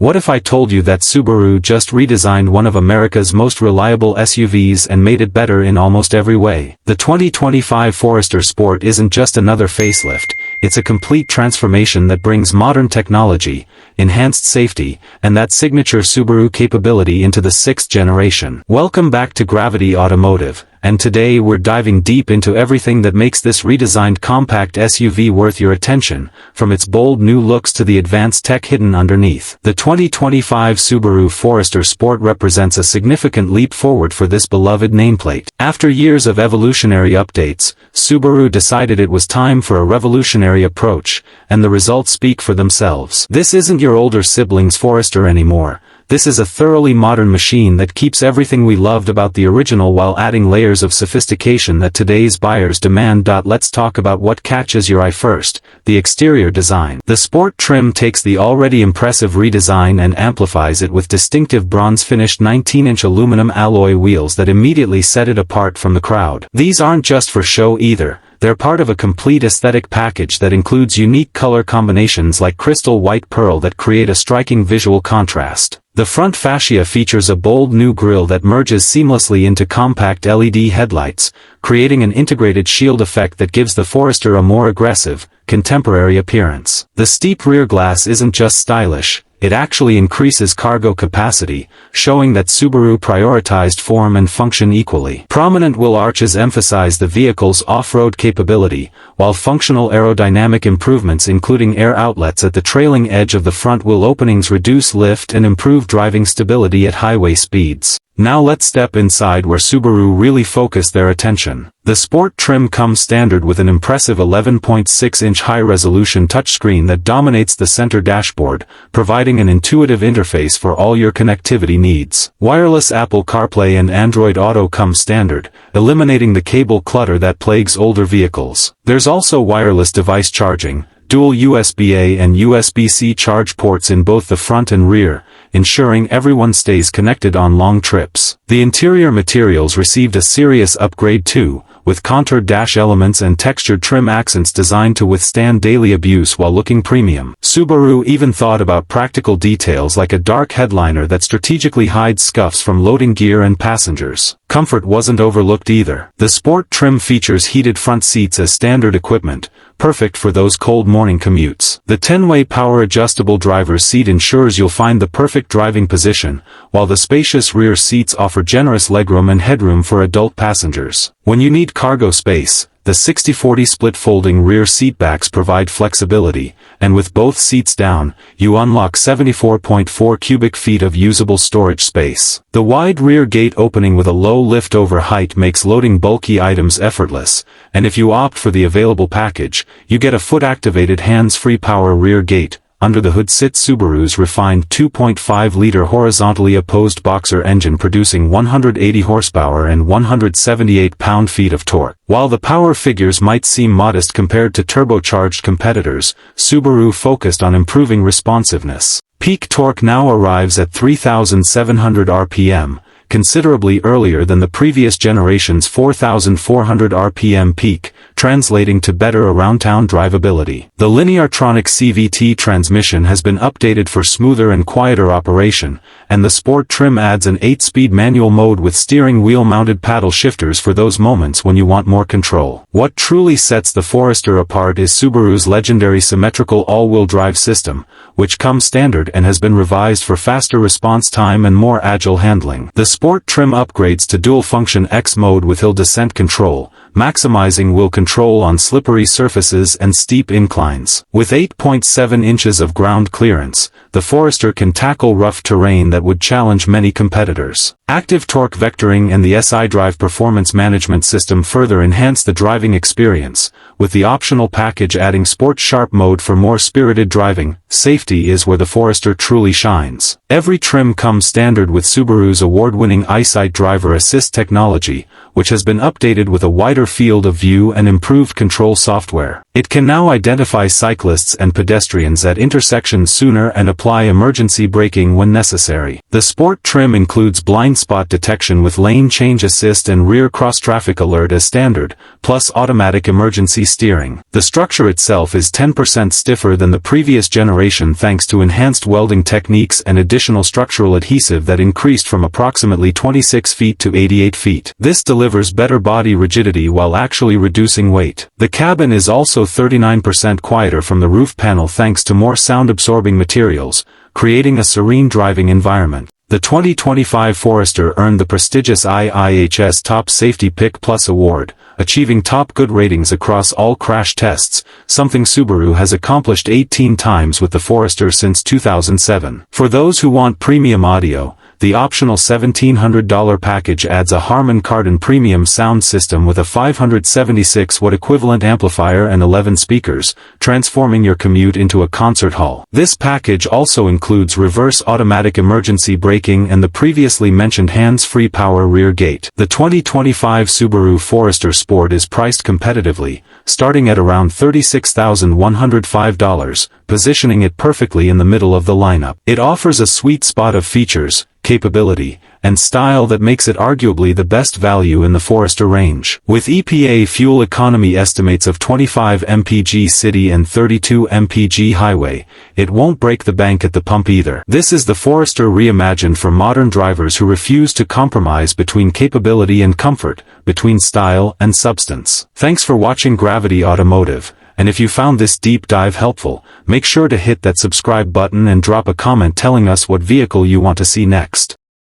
What if I told you that Subaru just redesigned one of America's most reliable SUVs and made it better in almost every way? The 2025 Forester Sport isn't just another facelift, it's a complete transformation that brings modern technology, enhanced safety, and that signature Subaru capability into the 6th generation. Welcome back to Gravity Automotive, and today we're diving deep into everything that makes this redesigned compact SUV worth your attention, from its bold new looks to the advanced tech hidden underneath. The 2025 Subaru Forester Sport represents a significant leap forward for this beloved nameplate. After years of evolutionary updates, Subaru decided it was time for a revolutionary approach, and the results speak for themselves. This isn't your older sibling's Forester anymore. This is a thoroughly modern machine that keeps everything we loved about the original while adding layers of sophistication that today's buyers demand. Let's talk about what catches your eye first, the exterior design. The Sport trim takes the already impressive redesign and amplifies it with distinctive bronze-finished 19-inch aluminum alloy wheels that immediately set it apart from the crowd. These aren't just for show either. They're part of a complete aesthetic package that includes unique color combinations like crystal white pearl that create a striking visual contrast. The front fascia features a bold new grille that merges seamlessly into compact LED headlights, creating an integrated shield effect that gives the Forester a more aggressive, contemporary appearance. The steep rear glass isn't just stylish, it actually increases cargo capacity, showing that Subaru prioritized form and function equally. Prominent wheel arches emphasize the vehicle's off-road capability, while functional aerodynamic improvements including air outlets at the trailing edge of the front wheel openings reduce lift and improve driving stability at highway speeds. Now let's step inside where Subaru really focused their attention. The Sport trim comes standard with an impressive 11.6-inch high-resolution touchscreen that dominates the center dashboard, providing an intuitive interface for all your connectivity needs. Wireless Apple CarPlay and Android Auto come standard, eliminating the cable clutter that plagues older vehicles. There's also wireless device charging, dual USB-A and USB-C charge ports in both the front and rear, ensuring everyone stays connected on long trips. The interior materials received a serious upgrade too, with contoured dash elements and textured trim accents designed to withstand daily abuse while looking premium. Subaru even thought about practical details like a dark headliner that strategically hides scuffs from loading gear and passengers. Comfort wasn't overlooked either. The Sport trim features heated front seats as standard equipment, perfect for those cold morning commutes. The 10-way power-adjustable driver's seat ensures you'll find the perfect driving position, while the spacious rear seats offer generous legroom and headroom for adult passengers. When you need cargo space, the 60/40 split folding rear seatbacks provide flexibility, and with both seats down, you unlock 74.4 cubic feet of usable storage space. The wide rear gate opening with a low lift-over height makes loading bulky items effortless, and if you opt for the available package, you get a foot-activated hands-free power rear gate. Under the hood sits Subaru's refined 2.5-liter horizontally opposed boxer engine producing 180 horsepower and 178 pound-feet of torque. While the power figures might seem modest compared to turbocharged competitors, Subaru focused on improving responsiveness. Peak torque now arrives at 3,700 RPM, considerably earlier than the previous generation's 4,400 RPM peak, translating to better around-town drivability. The Lineartronic CVT transmission has been updated for smoother and quieter operation, and the Sport trim adds an 8-speed manual mode with steering wheel-mounted paddle shifters for those moments when you want more control. What truly sets the Forester apart is Subaru's legendary Symmetrical All-Wheel Drive system, which comes standard and has been revised for faster response time and more agile handling. The Sport trim upgrades to dual-function X mode with hill descent control, maximizing wheel control on slippery surfaces and steep inclines. With 8.7 inches of ground clearance, the Forester can tackle rough terrain that would challenge many competitors. Active torque vectoring and the iDrive performance management system further enhance the driving experience, with the optional package adding Sport Sharp mode for more spirited driving. Safety is where the Forester truly shines. Every trim comes standard with Subaru's award-winning EyeSight Driver Assist Technology, which has been updated with a wider wider field of view and improved control software. It can now identify cyclists and pedestrians at intersections sooner and apply emergency braking when necessary. The Sport trim includes blind spot detection with lane change assist and rear cross-traffic alert as standard, plus automatic emergency steering. The structure itself is 10% stiffer than the previous generation thanks to enhanced welding techniques and additional structural adhesive that increased from approximately 26 feet to 88 feet. This delivers better body rigidity while actually reducing weight. The cabin is also 39% quieter from the roof panel thanks to more sound-absorbing materials, creating a serene driving environment. The 2025 Forester earned the prestigious IIHS Top Safety Pick Plus award, achieving top good ratings across all crash tests, something Subaru has accomplished 18 times with the Forester since 2007. For those who want premium audio, the optional $1,700 package adds a Harman Kardon premium sound system with a 576-watt equivalent amplifier and 11 speakers, transforming your commute into a concert hall. This package also includes reverse automatic emergency braking and the previously mentioned hands-free power rear gate. The 2025 Subaru Forester Sport is priced competitively, starting at around $36,105, positioning it perfectly in the middle of the lineup. It offers a sweet spot of features, capability, and style that makes it arguably the best value in the Forester range. With EPA fuel economy estimates of 25 mpg city and 32 mpg highway, it won't break the bank at the pump either. This is the Forester reimagined for modern drivers who refuse to compromise between capability and comfort, between style and substance. Thanks for watching Gravity Automotive. And if you found this deep dive helpful, make sure to hit that subscribe button and drop a comment telling us what vehicle you want to see next.